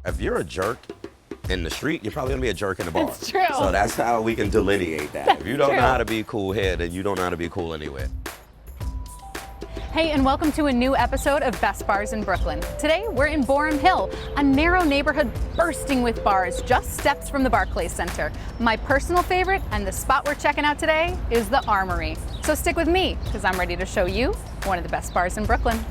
If you're a jerk in the street, you're probably gonna be a jerk in the bar. It's true. So that's how we can delineate that. That's if you don't true. know how to be cool here, then you don't know how to be cool anywhere. Hey, and welcome to a new episode of Best Bars in Brooklyn. Today, we're in Boerum Hill, a narrow neighborhood bursting with bars just steps from the Barclays Center. My personal favorite and the spot we're checking out today is the Armory. So stick with me, because I'm ready to show you one of the best bars in Brooklyn.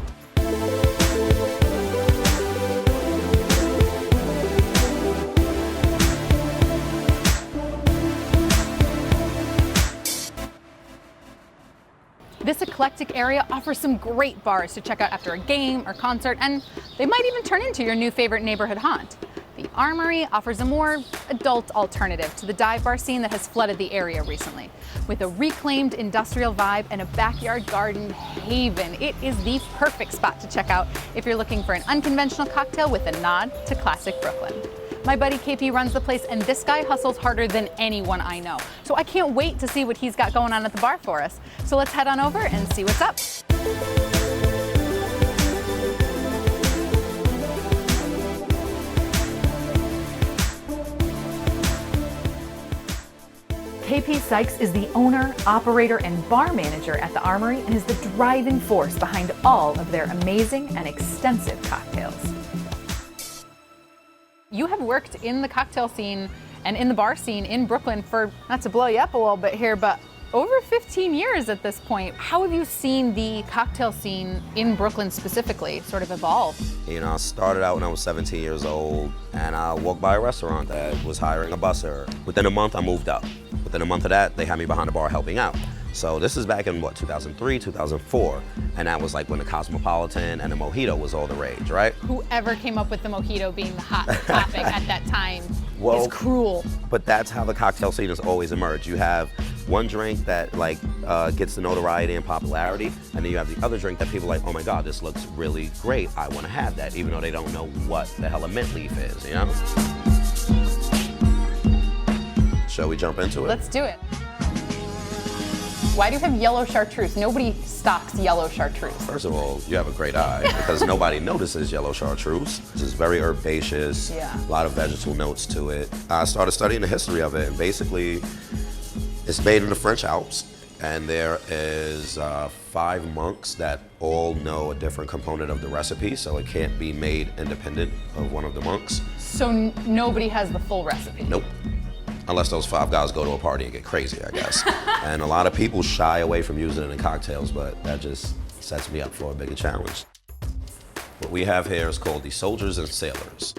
This eclectic area offers some great bars to check out after a game or concert, and they might even turn into your new favorite neighborhood haunt. The Armory offers a more adult alternative to the dive bar scene that has flooded the area recently. With a reclaimed industrial vibe and a backyard garden haven, it is the perfect spot to check out if you're looking for an unconventional cocktail with a nod to classic Brooklyn. My buddy KP runs the place, and this guy hustles harder than anyone I know. So I can't wait to see what he's got going on at the bar for us. So let's head on over and see what's up. KP Sykes is the owner, operator, and bar manager at the Armory and is the driving force behind all of their amazing and extensive cocktails. You have worked in the cocktail scene and in the bar scene in Brooklyn for, not to blow you up a little bit here, but over 15 years at this point. How have you seen the cocktail scene in Brooklyn specifically sort of evolve? You know, I started out when I was 17 years old, and I walked by a restaurant that was hiring a busser. Within a month, I moved up. Within a month of that, they had me behind the bar helping out. So this is back in, 2003, 2004, and that was like when the Cosmopolitan and the Mojito was all the rage, right? Whoever came up with the Mojito being the hot topic at that time is cruel. But that's how the cocktail scene has always emerged. You have one drink that gets the notoriety and popularity, and then you have the other drink that people are like, oh my God, this looks really great. I want to have that, even though they don't know what the hell a mint leaf is, you know? Shall we jump into it? Let's do it. Why do you have yellow chartreuse? Nobody stocks yellow chartreuse. First of all, you have a great eye because nobody notices yellow chartreuse. This is very herbaceous, a lot of vegetable notes to it. I started studying the history of it, and basically it's made in the French Alps, and there is 5 monks that all know a different component of the recipe, so it can't be made independent of one of the monks. So nobody has the full recipe? Nope. Unless those 5 guys go to a party and get crazy, I guess. And a lot of people shy away from using it in cocktails, but that just sets me up for a bigger challenge. What we have here is called the Soldiers and Sailors.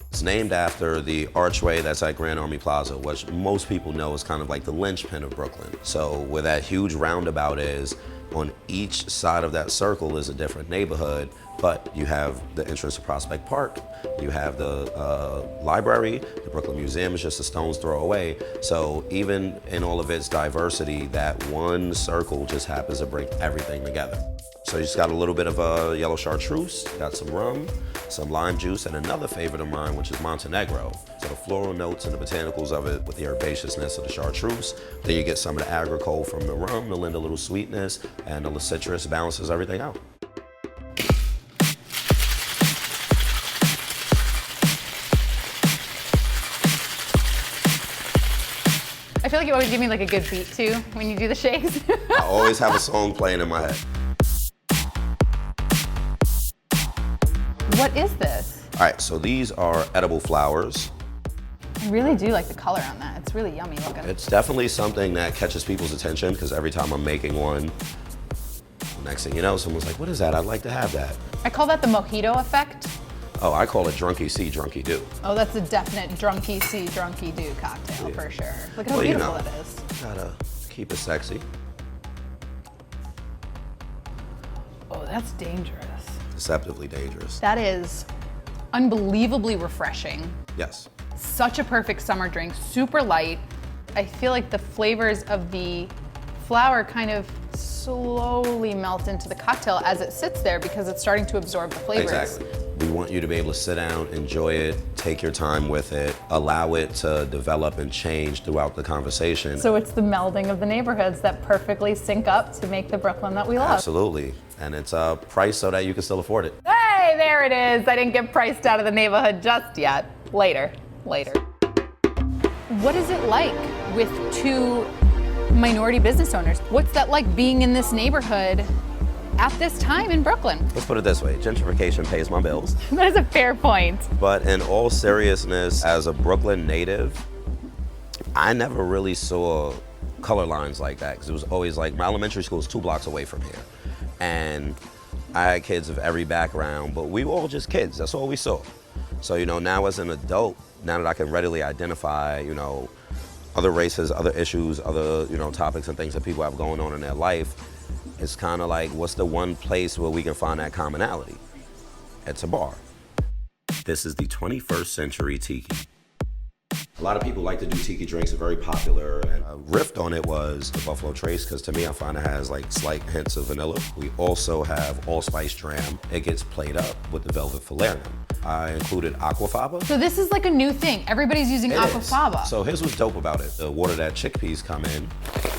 It's named after the archway that's at Grand Army Plaza, which most people know is kind of like the linchpin of Brooklyn. So where that huge roundabout is, on each side of that circle is a different neighborhood, but you have the entrance to Prospect Park, you have the library, the Brooklyn Museum is just a stone's throw away. So even in all of its diversity, that one circle just happens to bring everything together. So you just got a little bit of yellow chartreuse, got some rum, some lime juice, and another favorite of mine, which is Montenegro. So the floral notes and the botanicals of it with the herbaceousness of the chartreuse. Then you get some of the agricole from the rum to lend a little sweetness, and the citrus balances everything out. I feel like you always give me like a good beat too when you do the shakes. I always have a song playing in my head. What is this? All right, so these are edible flowers. I really do like the color on that. It's really yummy looking. It's definitely something that catches people's attention because every time I'm making one, next thing you know, someone's like, what is that? I'd like to have that. I call that the mojito effect. Oh, I call it drunky see, drunky do. Oh, that's a definite drunky see, drunky do cocktail for sure. Look at how beautiful it is. Gotta keep it sexy. Oh, that's dangerous. Deceptively dangerous. That is unbelievably refreshing. Yes. Such a perfect summer drink, super light. I feel like the flavors of the flower kind of slowly melt into the cocktail as it sits there because it's starting to absorb the flavors. Exactly. We want you to be able to sit down, enjoy it, take your time with it, allow it to develop and change throughout the conversation. So it's the melding of the neighborhoods that perfectly sync up to make the Brooklyn that we love. Absolutely. And it's priced so that you can still afford it. Hey! Okay, there it is. I didn't get priced out of the neighborhood just yet. Later. What is it like with two minority business owners? What's that like being in this neighborhood at this time in Brooklyn? Let's put it this way, gentrification pays my bills. That is a fair point. But in all seriousness, as a Brooklyn native, I never really saw color lines like that, because it was always like, my elementary school is 2 blocks away from here. And I had kids of every background, but we were all just kids. That's all we saw. So, now as an adult, now that I can readily identify, other races, other issues, other, topics and things that people have going on in their life, it's kind of like, what's the one place where we can find that commonality? It's a bar. This is the 21st century tiki. A lot of people like to do tiki drinks, are very popular, and a riff on it was the Buffalo Trace, because to me I find it has like slight hints of vanilla. We also have allspice dram. It gets played up with the velvet falernum. I included aquafaba. So this is like a new thing. Everybody's using aquafaba. So here's what's dope about it. The water that chickpeas come in,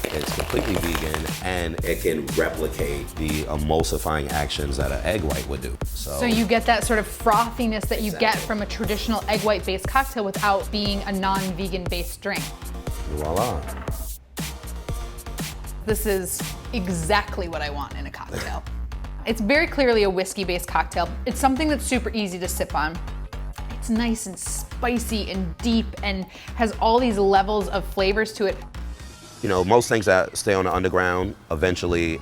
it's completely vegan, and it can replicate the emulsifying actions that an egg white would do. So you get that sort of frothiness that you get from a traditional egg white based cocktail without being a non-vegan based drink. Voila. This is exactly what I want in a cocktail. It's very clearly a whiskey-based cocktail. It's something that's super easy to sip on. It's nice and spicy and deep and has all these levels of flavors to it. Most things that stay on the underground, eventually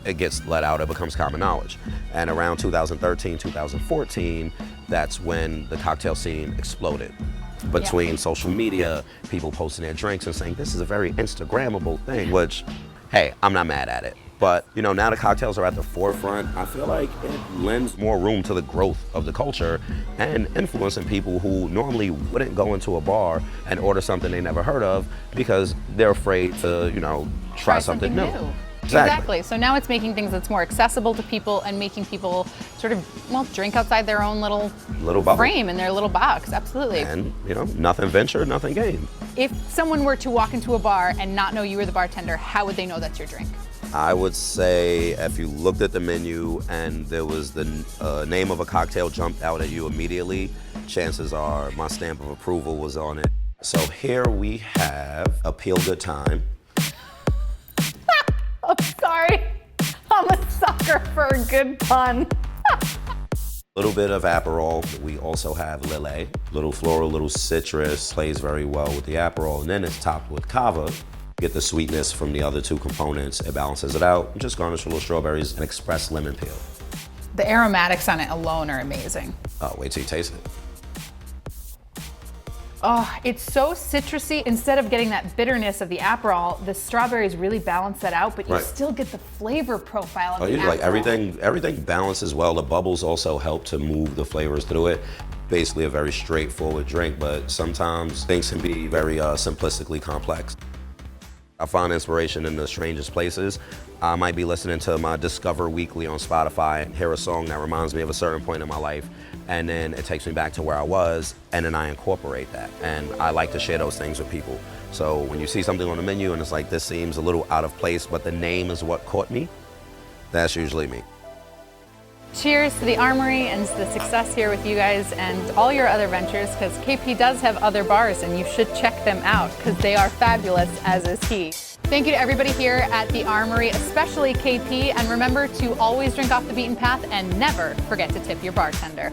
it gets let out, it becomes common knowledge. And around 2013, 2014, that's when the cocktail scene exploded. Between social media, people posting their drinks and saying, this is a very Instagrammable thing, which, hey, I'm not mad at it. But, now the cocktails are at the forefront. I feel like it lends more room to the growth of the culture and influencing people who normally wouldn't go into a bar and order something they never heard of because they're afraid to, try something new. Exactly. So now it's making things that's more accessible to people and making people sort of, drink outside their own little bubble. Frame in their little box. Absolutely. And, nothing ventured, nothing gained. If someone were to walk into a bar and not know you were the bartender, how would they know that's your drink? I would say if you looked at the menu and there was the name of a cocktail jumped out at you immediately, chances are my stamp of approval was on it. So here we have a Peel Good Time. I'm sorry. I'm a sucker for a good pun. Little bit of Aperol. We also have Lillet. Little floral, little citrus, plays very well with the Aperol. And then it's topped with Cava. Get the sweetness from the other two components. It balances it out. Just garnish with little strawberries and expressed lemon peel. The aromatics on it alone are amazing. Oh, wait till you taste it. Oh, it's so citrusy. Instead of getting that bitterness of the Aperol, the strawberries really balance that out, but you still get the flavor profile of the Aperol. Like everything balances well. The bubbles also help to move the flavors through it. Basically a very straightforward drink, but sometimes things can be very simplistically complex. I find inspiration in the strangest places. I might be listening to my Discover Weekly on Spotify and hear a song that reminds me of a certain point in my life, and then it takes me back to where I was, and then I incorporate that. And I like to share those things with people. So when you see something on the menu and it's like, this seems a little out of place, but the name is what caught me, that's usually me. Cheers to the Armory and to the success here with you guys and all your other ventures, because KP does have other bars and you should check them out because they are fabulous, as is he. Thank you to everybody here at the Armory, especially KP, and remember to always drink off the beaten path and never forget to tip your bartender.